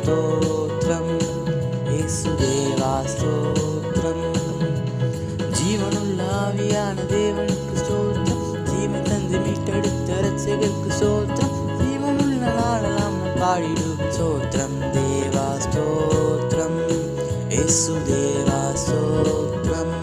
ஸ்தோத்திரம் இயேசுதேவா ஸ்தோத்திரம். ஜீவனுள்ள ஆவியான தேவனுக்கு ஸ்தோத்திரம், ஜீவன் தந்து மீட்டெடுத்த இரட்சகருக்கு ஸ்தோத்திரம். ஜீவனுள்ள நாளெல்லாம் நாம் பாடிடும் ஸ்தோத்திரம். தேவா ஸ்தோத்திரம் இயேசுதேவா ஸ்தோத்திரம்.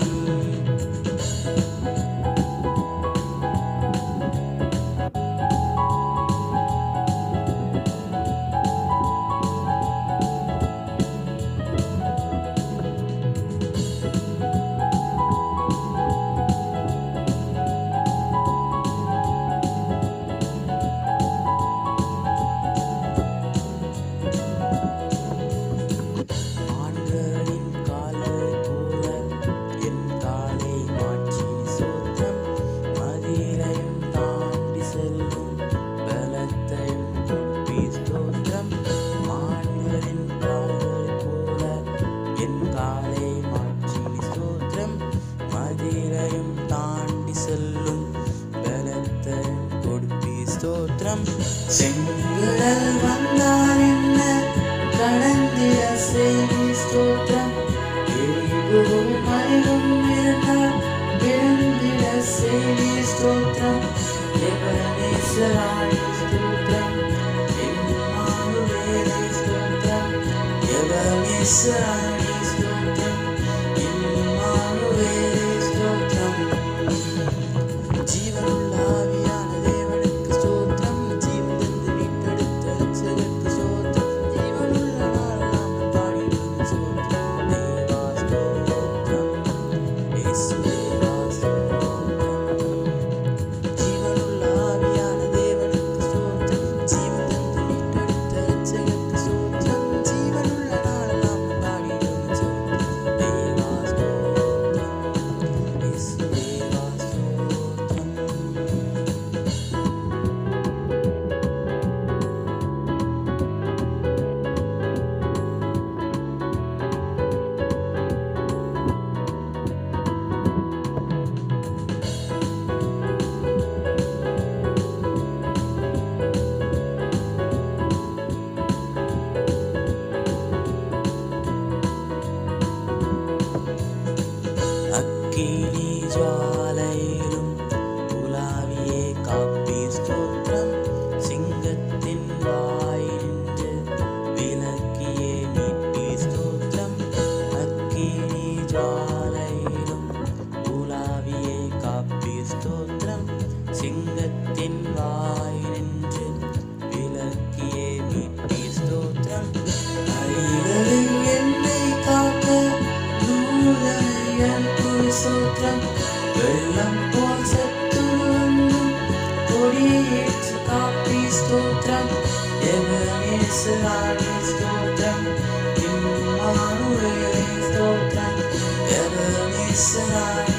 செங்கடல் வந்தால் என்ன கடந்திட செய்தி ஸ்தோத்திரம். எரிபுகும் மலையும் இருந்தால் விழுந்திட செய்தி ஸ்தோத்திரம். எபனேசராய் ஸ்தோத்திரம், இம்மானுவேலே ஸ்தோத்திரம். எபனேசராய் ஸ்தோத்திரம், இம்மானுவேலே ஸ்தோத்திரம். ஜீவனுள்ள ஆவியான தேவனுக்கு ஸ்தோத்திரம், ஜீவன் தந்து மீட்டெடுத்த இரட்சகருக்கு ஸ்தோத்திரம். ஜீவனுள்ள நாளெல்லாம் நாம் பாடிடும் ஸ்தோத்திரம். தேவா ஸ்தோத்திரம் இயேசுதேவா ஸ்தோத்திரம். ஜீவனுள்ள ஆவியான தேவனுக்கு ஸ்தோத்திரம், ஜீவன் தந்து மீட்டெடுத்த இரட்சகருக்கு ஸ்தோத்திரம். ஜீவனுள்ள நாளெல்லாம் நாம் பாடிடும் ஸ்தோத்திரம். தேவா ஸ்தோத்திரம் இயேசுதேவா ஸ்தோத்திரம். அக்கினி ஜுவாலையிலும் உலாவியே காப்பீர் ஸ்தோத்திரம். சிங்கத்தின் வாயினின்று விலக்கியே மீட்பீர் ஸ்தோத்திரம். அக்கினி ஜுவாலையிலும் உலாவியே காப்பீர் ஸ்தோத்திரம். சிங்கத்தின் வாயினின்று விலக்கியே மீட்பீர் ஸ்தோத்திரம். அழிகளில் என்னை காக்க நூதனையன் ஸ்தோத்திரம். வெள்ளம் போல் சத்துருவென்னும் கொடியேற்று காப்பீர் ஸ்தோத்திரம். எபனேசராய் ஸ்தோத்திரம், இம்மானுவேலே ஸ்தோத்திரம். எபனேசராய்